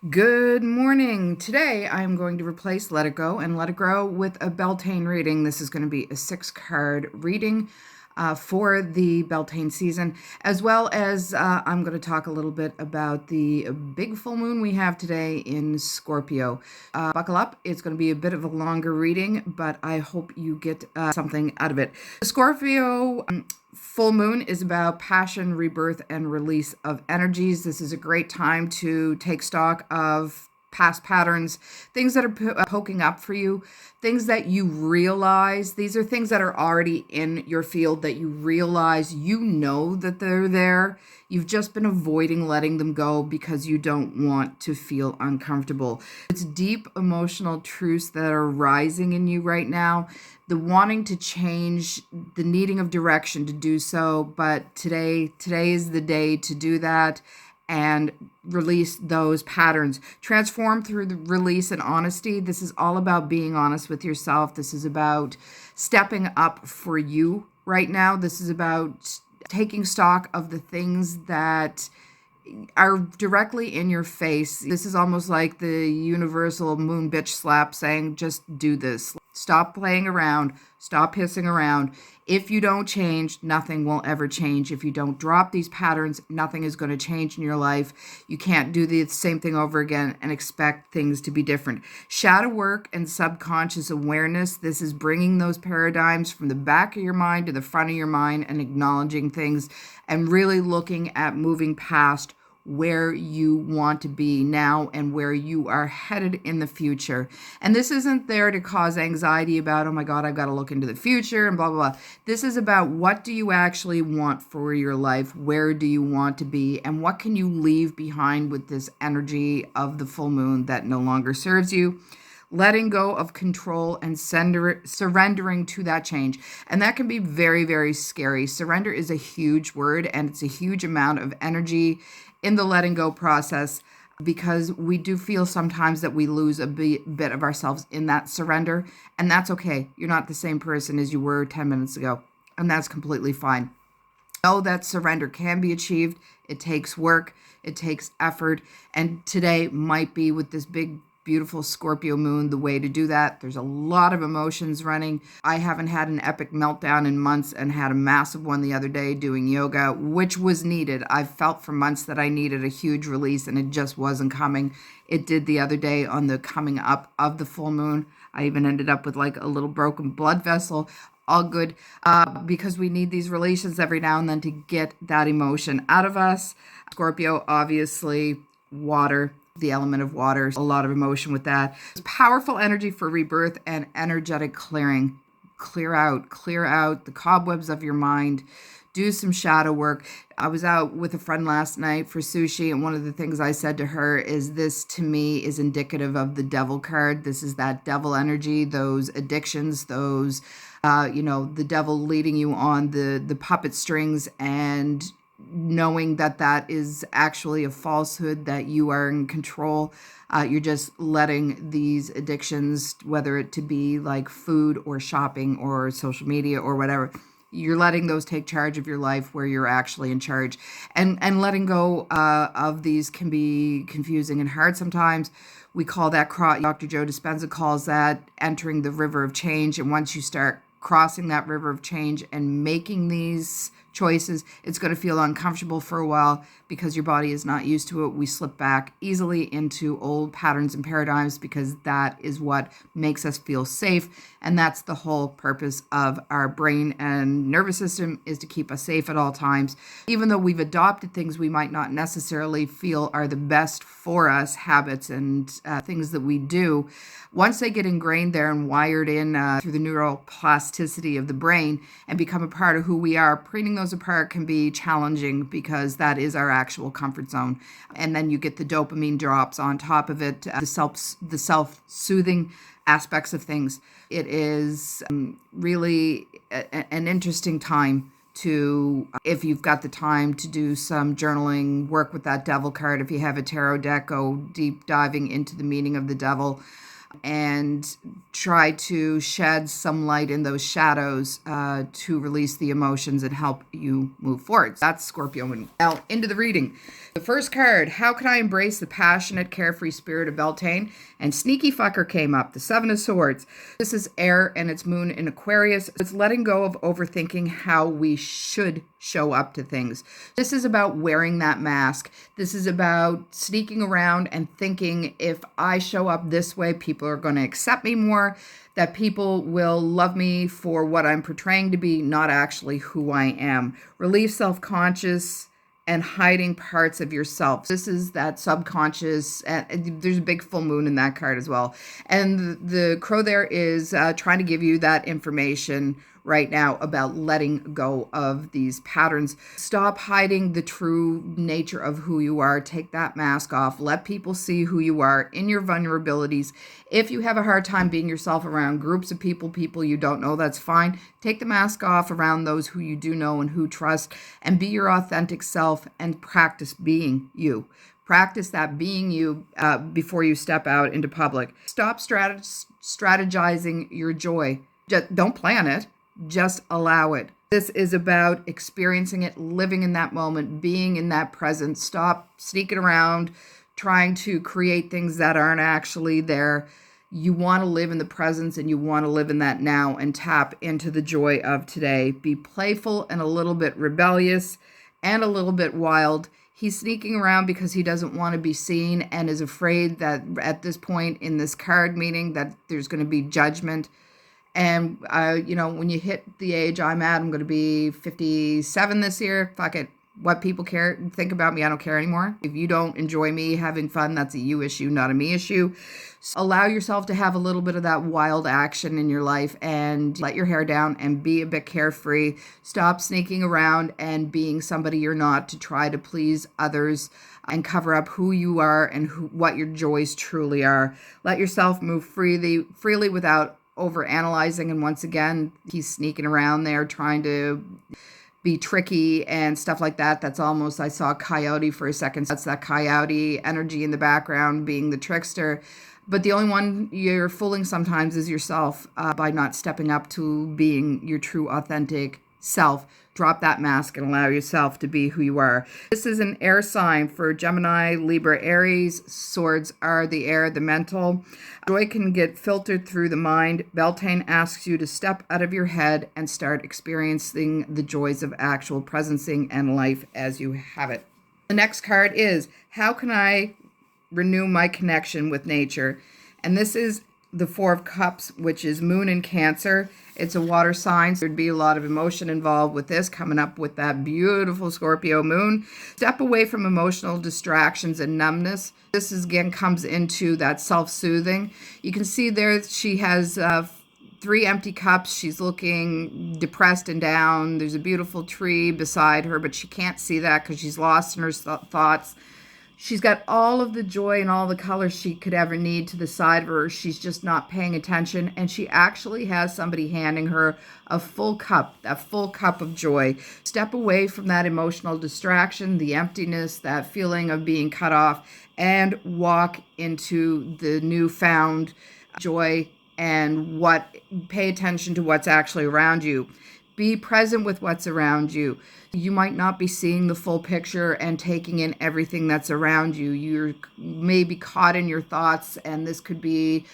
Good morning. Today I'm going to replace Let It Go and Let It Grow with a Beltane reading. This is going to be a 6-card reading for the Beltane season, as well as I'm going to talk a little bit about the big full moon we have today in Scorpio. Buckle up. It's going to be a bit of a longer reading, but I hope you get something out of it. The Scorpio full moon is about passion, rebirth, and release of energies. This is a great time to take stock of past patterns, things that are poking up for you, things that you realize. These are things that are already in your field that you realize you know that they're there. You've just been avoiding letting them go because you don't want to feel uncomfortable. It's deep emotional truths that are rising in you right now. The wanting to change, the needing of direction to do so, but today is the day to do that and release those patterns. Transform through the release and honesty. This is all about being honest with yourself. This is about stepping up for you right now. This is about taking stock of the things that are directly in your face. This is almost like the universal moon bitch slap saying, just do this. Stop playing around. Stop pissing around. If you don't change, nothing will ever change. If you don't drop these patterns, nothing is going to change in your life. You can't do the same thing over again and expect things to be different. Shadow work and subconscious awareness. This is bringing those paradigms from the back of your mind to the front of your mind and acknowledging things and really looking at moving past where you want to be now and where you are headed in the future. And this isn't there to cause anxiety about, oh my God, I've got to look into the future and blah, blah, blah. This is about what do you actually want for your life? Where do you want to be? And what can you leave behind with this energy of the full moon that no longer serves you? Letting go of control and surrendering to that change. And that can be very, very scary. Surrender is a huge word, and it's a huge amount of energy in the letting go process, because we do feel sometimes that we lose a bit of ourselves in that surrender. And that's okay. You're not the same person as you were 10 minutes ago. And that's completely fine. Know that surrender can be achieved. It takes work. It takes effort. And today might be, with this big beautiful Scorpio moon, the way to do that. There's a lot of emotions running. I haven't had an epic meltdown in months and had a massive one the other day doing yoga, which was needed. I've felt for months that I needed a huge release and it just wasn't coming. It did the other day on the coming up of the full moon. I even ended up with like a little broken blood vessel. All good, because we need these releases every now and then to get that emotion out of us. Scorpio, obviously, water. The element of water, a lot of emotion with that. It's powerful energy for rebirth and energetic clearing. Clear out the cobwebs of your mind. Do some shadow work. I was out with a friend last night for sushi, and one of the things I said to her is, this to me is indicative of the devil card. This is that devil energy, those addictions, those, the devil leading you on the puppet strings, and knowing that that is actually a falsehood, that you are in control. You're just letting these addictions, whether it to be like food or shopping or social media or whatever, you're letting those take charge of your life where you're actually in charge. And letting go of these can be confusing and hard sometimes. We call that, Dr. Joe Dispenza calls that entering the river of change. And once you start crossing that river of change and making these choices, it's going to feel uncomfortable for a while because your body is not used to it. We slip back easily into old patterns and paradigms because that is what makes us feel safe. And that's the whole purpose of our brain and nervous system, is to keep us safe at all times. Even though we've adopted things we might not necessarily feel are the best for us, habits and things that we do, once they get ingrained there and wired in through the neuroplasticity of the brain and become a part of who we are, preening those apart can be challenging because that is our actual comfort zone. And then you get the dopamine drops on top of it, the self-soothing aspects of things. It is really an interesting time to, if you've got the time to do some journaling, work with that devil card. If you have a tarot deck, go deep diving into the meaning of the devil. and try to shed some light in those shadows to release the emotions and help you move forward. That's Scorpio Moon. Now, into the reading. The first card, how can I embrace the passionate, carefree spirit of Beltane? And sneaky fucker came up, the Seven of Swords. This is air and it's moon in Aquarius. It's letting go of overthinking how we should show up to things. This is about wearing that mask. This is about sneaking around and thinking if I show up this way, people are going to accept me more, that people will love me for what I'm portraying to be, not actually who I am. Relieve self-conscious and hiding parts of yourself. This is that subconscious, and there's a big full moon in that card as well. And the crow there is trying to give you that information right now about letting go of these patterns. Stop hiding the true nature of who you are. Take that mask off. Let people see who you are in your vulnerabilities. If you have a hard time being yourself around groups of people you don't know, that's fine. Take the mask off around those who you do know and who trust, and be your authentic self and practice being you. Practice that being you before you step out into public. Stop strategizing your joy. Just don't plan it. Just allow it. This is about experiencing it, living in that moment, being in that present. Stop sneaking around, trying to create things that aren't actually there. You want to live in the presence and you want to live in that now and tap into the joy of today. Be playful and a little bit rebellious and a little bit wild. He's sneaking around because he doesn't want to be seen and is afraid that at this point in this card meeting that there's going to be judgment. And, when you hit the age I'm at, I'm going to be 57 this year. Fuck it. What people think about me, I don't care anymore. If you don't enjoy me having fun, that's a you issue, not a me issue. So allow yourself to have a little bit of that wild action in your life and let your hair down and be a bit carefree. Stop sneaking around and being somebody you're not to try to please others and cover up who you are and what your joys truly are. Let yourself move freely without over analyzing. And once again, he's sneaking around there trying to be tricky and stuff like that. That's almost, I saw coyote for a second. That's that coyote energy in the background being the trickster. But the only one you're fooling sometimes is yourself by not stepping up to being your true authentic self. Drop that mask and allow yourself to be who you are. This is an air sign for Gemini, Libra, Aries. Swords are the air, the mental. Joy can get filtered through the mind. Beltane asks you to step out of your head and start experiencing the joys of actual presencing and life as you have it. The next card is, how can I renew my connection with nature? And this is the Four of Cups, which is moon in Cancer. It's a water sign, so there'd be a lot of emotion involved with this, coming up with that beautiful Scorpio moon. Step away from emotional distractions and numbness. This is, again, comes into that self-soothing. You can see there she has 3 empty cups. She's looking depressed and down. There's a beautiful tree beside her, but she can't see that because she's lost in her thoughts. She's got all of the joy and all the colors she could ever need to the side of her. She's just not paying attention. And she actually has somebody handing her a full cup of joy. Step away from that emotional distraction, the emptiness, that feeling of being cut off, and walk into the newfound joy and pay attention to what's actually around you. Be present with what's around you. You might not be seeing the full picture and taking in everything that's around you. You're maybe caught in your thoughts, and this could be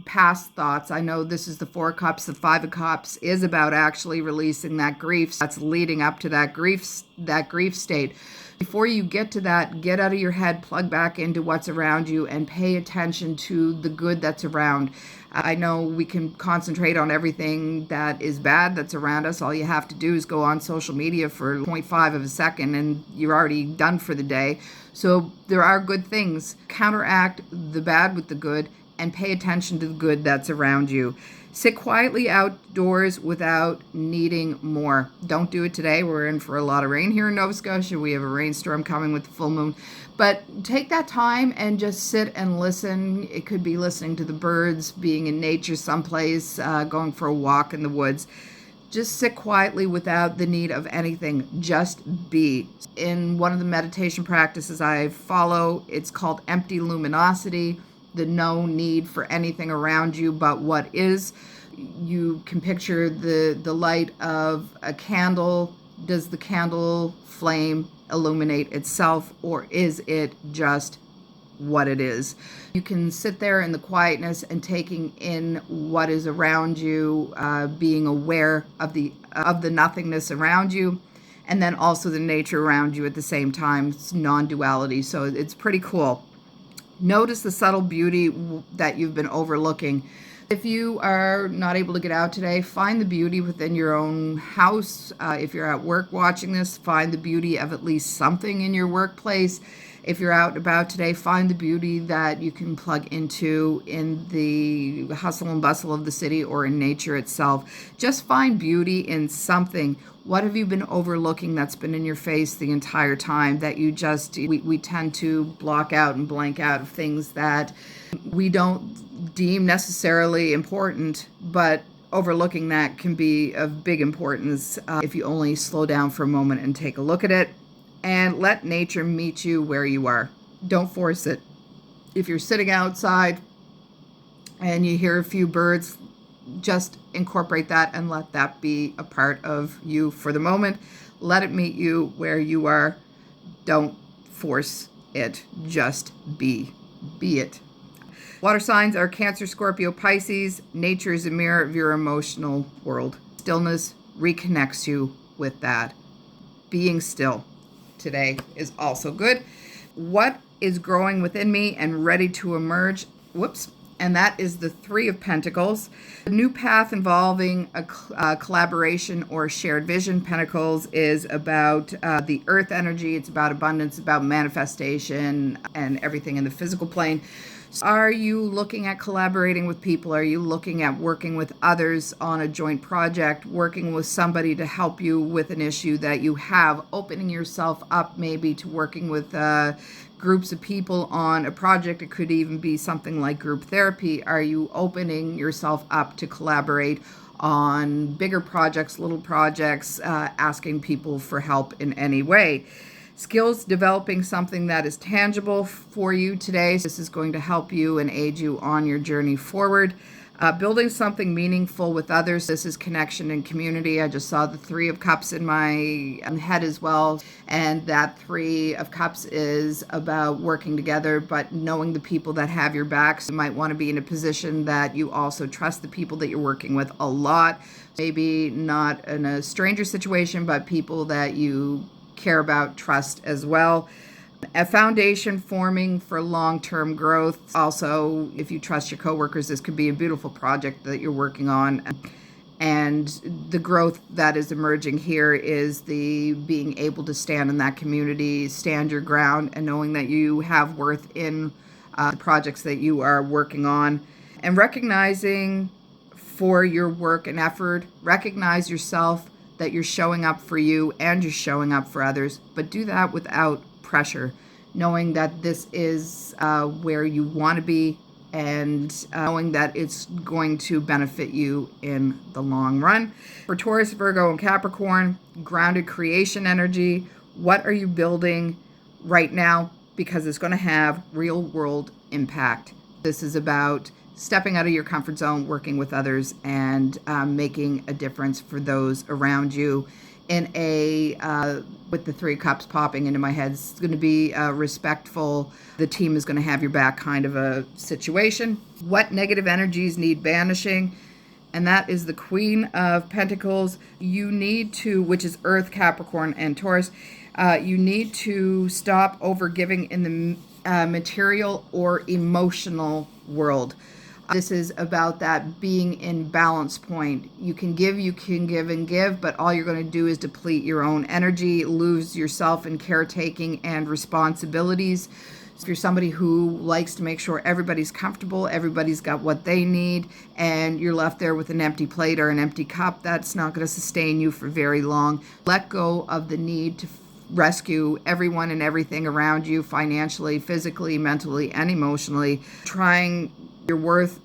past thoughts. I know this is the 4 cups. The 5 of cups is about actually releasing that grief. That's leading up to that grief state. Before you get to that, get out of your head, plug back into what's around you, and pay attention to the good that's around. I know we can concentrate on everything that is bad that's around us. All you have to do is go on social media for 0.5 of a second and you're already done for the day. So there are good things. Counteract the bad with the good and pay attention to the good that's around you. Sit quietly outdoors without needing more. Don't do it today. We're in for a lot of rain here in Nova Scotia. We have a rainstorm coming with the full moon. But take that time and just sit and listen. It could be listening to the birds, being in nature someplace, going for a walk in the woods. Just sit quietly without the need of anything. Just be. In one of the meditation practices I follow, it's called empty luminosity. the no need for anything around you but what is. You can picture the light of a candle. Does the candle flame illuminate itself, or is it just what it is? You can sit there in the quietness and taking in what is around you, being aware of the nothingness around you, and then also the nature around you at the same time. It's non-duality, so it's pretty cool. Notice the subtle beauty that you've been overlooking. If you are not able to get out today, find the beauty within your own house. If you're at work watching this, find the beauty of at least something in your workplace. If you're out and about today, find the beauty that you can plug into in the hustle and bustle of the city or in nature itself. Just find beauty in something. What have you been overlooking that's been in your face the entire time that you just, we tend to block out and blank out of things that we don't deem necessarily important, but overlooking that can be of big importance if you only slow down for a moment and take a look at it. And let nature meet you where you are. Don't force it. If you're sitting outside and you hear a few birds, just incorporate that and let that be a part of you for the moment. Let it meet you where you are. Don't force it. Just be. Be it. Water signs are Cancer, Scorpio, Pisces. Nature is a mirror of your emotional world. Stillness reconnects you with that. Being still today is also good. What is growing within me and ready to emerge? And that is the Three of Pentacles. A new path involving a collaboration or shared vision. Pentacles is about the earth energy. It's about abundance, about manifestation, and everything in the physical plane. So are you looking at collaborating with people? Are you looking at working with others on a joint project, working with somebody to help you with an issue that you have, opening yourself up maybe to working with groups of people on a project? It could even be something like group therapy. Are you opening yourself up to collaborate on bigger projects, little projects, asking people for help in any way? Skills, developing something that is tangible for you today. This is going to help you and aid you on your journey forward. Building something meaningful with others. This is connection and community. I just saw the Three of Cups in my head as well. And that Three of Cups is about working together, but knowing the people that have your backs. You might want to be in a position that you also trust the people that you're working with a lot. Maybe not in a stranger situation, but people that you care about, trust as well. A foundation forming for long-term growth. Also, if you trust your coworkers, this could be a beautiful project that you're working on. And the growth that is emerging here is the being able to stand in that community, stand your ground, and knowing that you have worth in the projects that you are working on. And recognizing for your work and effort, recognize yourself, that you're showing up for you and you're showing up for others, but do that without pressure, knowing that this is where you want to be and knowing that it's going to benefit you in the long run. For Taurus, Virgo, and Capricorn, grounded creation energy. What are you building right now? Because it's going to have real world impact. This is about stepping out of your comfort zone, working with others, and making a difference for those around you. In with the Three Cups popping into my head, it's going to be respectful. The team is going to have your back kind of a situation. What negative energies need banishing? And that is the Queen of Pentacles. You need to, which is Earth, Capricorn, and Taurus, you need to stop overgiving in the material or emotional world. This is about that being in balance point. You can give and give, but all you're going to do is deplete your own energy, lose yourself in caretaking and responsibilities. So if you're somebody who likes to make sure everybody's comfortable, everybody's got what they need, and you're left there with an empty plate or an empty cup, that's not going to sustain you for very long. Let go of the need to rescue everyone and everything around you, financially, physically, mentally, and emotionally. Trying your worth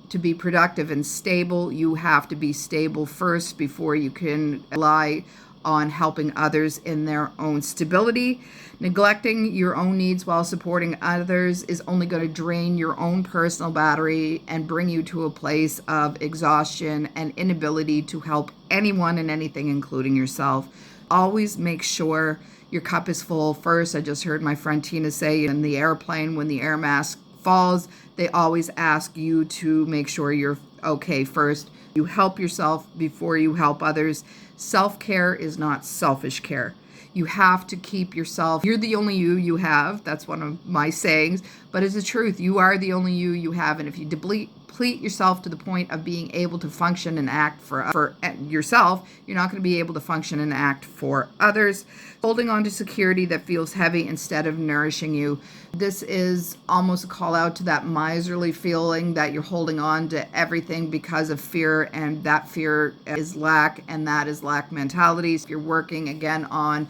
to be productive and stable, you have to be stable first before you can rely on helping others in their own stability. Neglecting your own needs while supporting others is only going to drain your own personal battery and bring you to a place of exhaustion and inability to help anyone and anything, including yourself. Always make sure your cup is full first. I just heard my friend Tina say in the airplane, when the air mask falls, they always ask you to make sure you're okay first. You help yourself before you help others. Self-care is not selfish care. You have to keep yourself. You're the only you have. That's one of my sayings, but it's the truth. You are the only you have. And if you deplete yourself to the point of being able to function and act for yourself, you're not going to be able to function and act for others. Holding on to security that feels heavy instead of nourishing you. This is almost a call out to that miserly feeling that you're holding on to everything because of fear, and that fear is lack, and that is lack mentality. If you're working again on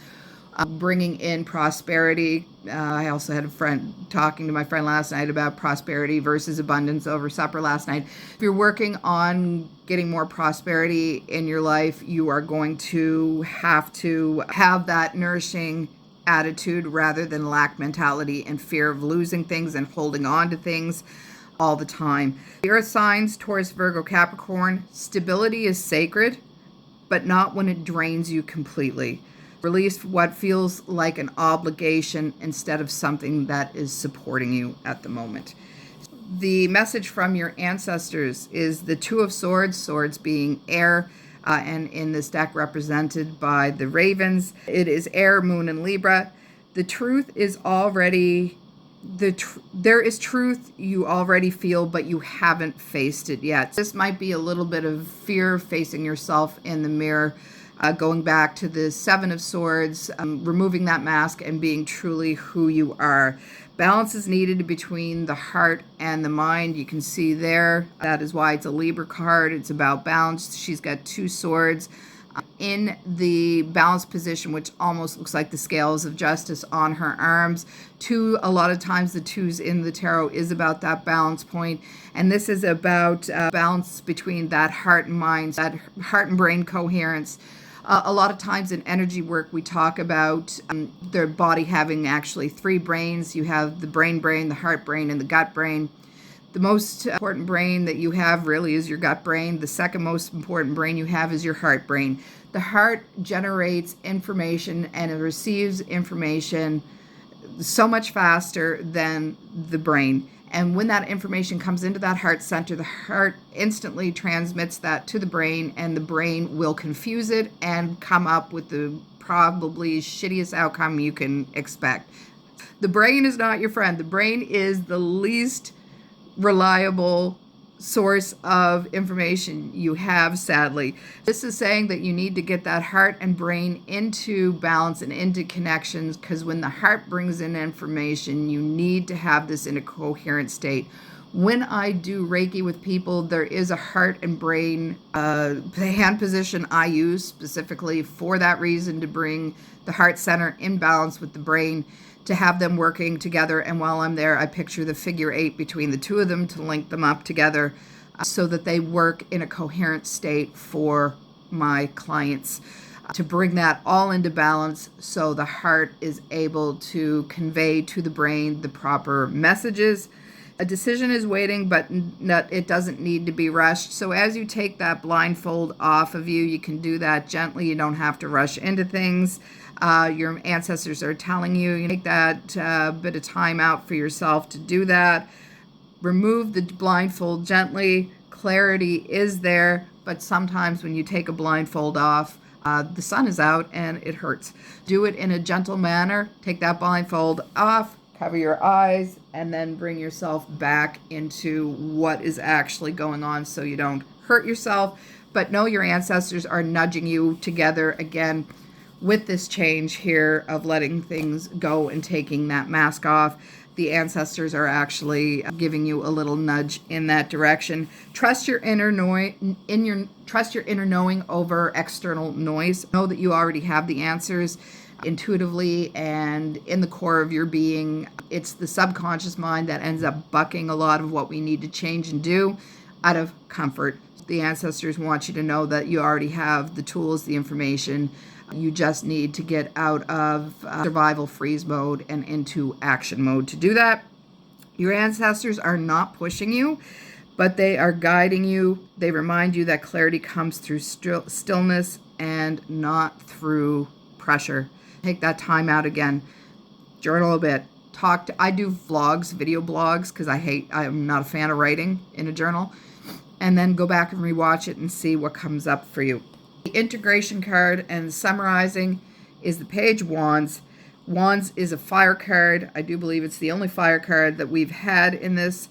bringing in prosperity. I also had a friend talking to my friend last night about prosperity versus abundance over supper last night. If you're working on getting more prosperity in your life, you are going to have that nourishing attitude rather than lack mentality and fear of losing things and holding on to things all the time. The earth signs, Taurus, Virgo, Capricorn. Stability is sacred, but not when it drains you completely. Release what feels like an obligation instead of something that is supporting you at the moment. The message from your ancestors is the Two of Swords, swords being air, and in this deck represented by the ravens. It is air, moon, and Libra. The truth is already, there is truth you already feel, but you haven't faced it yet. This might be a little bit of fear facing yourself in the mirror. Going back to the Seven of Swords, removing that mask and being truly who you are. Balance is needed between the heart and the mind. You can see there, that is why it's a Libra card. It's about balance. She's got two swords in the balanced position, which almost looks like the scales of justice on her arms. A lot of times the twos in the tarot is about that balance point. And this is about balance between that heart and mind, that heart and brain coherence. A lot of times in energy work, we talk about their body having actually three brains. You have the brain, the heart brain, and the gut brain. The most important brain that you have really is your gut brain. The second most important brain you have is your heart brain. The heart generates information and it receives information so much faster than the brain. And when that information comes into that heart center, the heart instantly transmits that to the brain, and the brain will confuse it and come up with the probably shittiest outcome you can expect. The brain is not your friend. The brain is the least reliable source of information you have, sadly. This is saying that you need to get that heart and brain into balance and into connections, because when the heart brings in information, you need to have this in a coherent state. When I do Reiki with people, there is a heart and brain the hand position I use specifically for that reason, to bring the heart center in balance with the brain, to have them working together. And while I'm there, I picture the figure 8 between the two of them to link them up together so that they work in a coherent state for my clients, to bring that all into balance so the heart is able to convey to the brain the proper messages. A decision is waiting, but it doesn't need to be rushed. So as you take that blindfold off of you, you can do that gently. You don't have to rush into things. Your ancestors are telling you, you take that bit of time out for yourself to do that. Remove the blindfold gently. Clarity is there, but sometimes when you take a blindfold off, the sun is out and it hurts. Do it in a gentle manner. Take that blindfold off, cover your eyes, and then bring yourself back into what is actually going on so you don't hurt yourself. But know your ancestors are nudging you together again with this change here of letting things go and taking that mask off. The ancestors are actually giving you a little nudge in that direction. Trust your inner knowing over external noise. Know that you already have the answers intuitively and in the core of your being. It's the subconscious mind that ends up bucking a lot of what we need to change and do out of comfort. The ancestors want you to know that you already have the tools, the information, You just need to get out of survival freeze mode and into action mode. To do that, your ancestors are not pushing you, but they are guiding you. They remind you that clarity comes through stillness and not through pressure. Take that time out again. Journal a bit. I do vlogs, video blogs, because I'm not a fan of writing in a journal. And then go back and rewatch it and see what comes up for you. The integration card and summarizing is the Page of Wands. Wands is a fire card. I do believe it's the only fire card that we've had in this.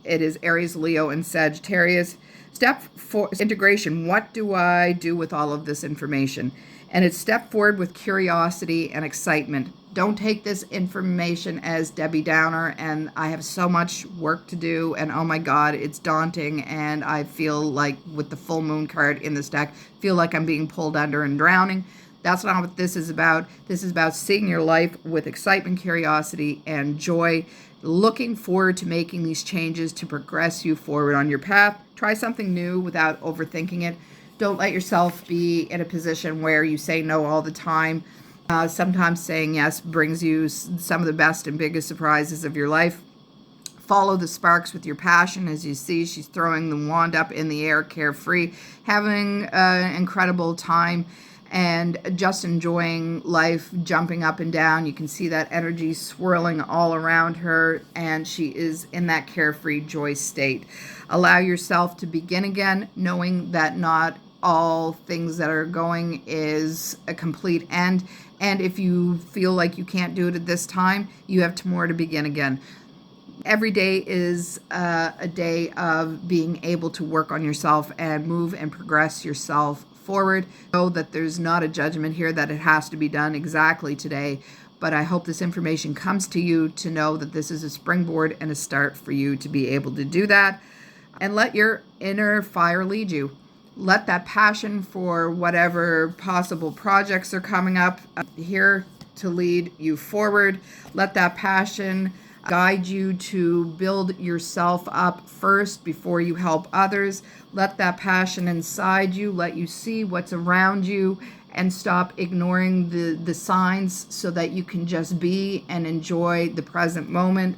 It is Aries, Leo, and Sagittarius. Step 4, integration. What do I do with all of this information? And it's step forward with curiosity and excitement. Don't take this information as Debbie Downer and I have so much work to do and oh my God, it's daunting, and I feel like with the full moon card in this deck, feel like I'm being pulled under and drowning. That's not what this is about. This is about seeing your life with excitement, curiosity, and joy. Looking forward to making these changes to progress you forward on your path. Try something new without overthinking it. Don't let yourself be in a position where you say no all the time. Sometimes saying yes brings you some of the best and biggest surprises of your life. Follow the sparks with your passion. As you see, she's throwing the wand up in the air, carefree, having an incredible time and just enjoying life, jumping up and down. You can see that energy swirling all around her, and she is in that carefree joy state. Allow yourself to begin again, knowing that not all things that are going is a complete end. And if you feel like you can't do it at this time, you have tomorrow to begin again. Every day is a day of being able to work on yourself and move and progress yourself forward. Know that there's not a judgment here that it has to be done exactly today, but I hope this information comes to you to know that this is a springboard and a start for you to be able to do that. And let your inner fire lead you. Let that passion for whatever possible projects are coming up here to lead you forward. Let that passion guide you to build yourself up first before you help others. Let that passion inside you let you see what's around you and stop ignoring the signs so that you can just be and enjoy the present moment.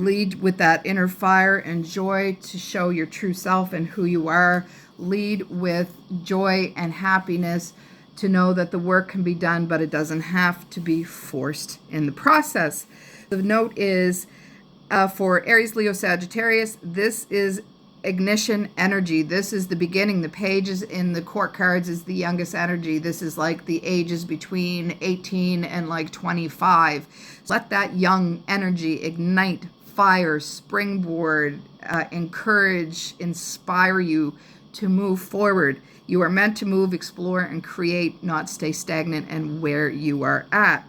Lead with that inner fire and joy to show your true self and who you are. Lead with joy and happiness to know that the work can be done, but it doesn't have to be forced in the process. The note is for Aries, Leo, Sagittarius, this is ignition energy. This is the beginning. The pages in the court cards is the youngest energy. This is like the ages between 18 and like 25. Let that young energy ignite, fire, springboard, encourage, inspire you to move forward. You are meant to move, explore, and create, not stay stagnant and where you are at.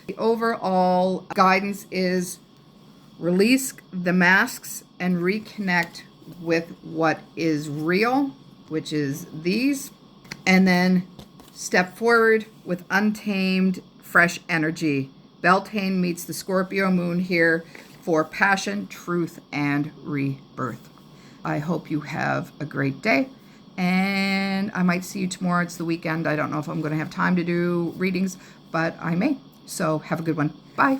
The overall guidance is release the masks and reconnect with what is real, which is these, and then step forward with untamed, fresh energy. Beltane meets the Scorpio moon here for passion, truth, and rebirth. I hope you have a great day, and I might see you tomorrow. It's the weekend. I don't know if I'm going to have time to do readings, but I may. So have a good one. Bye.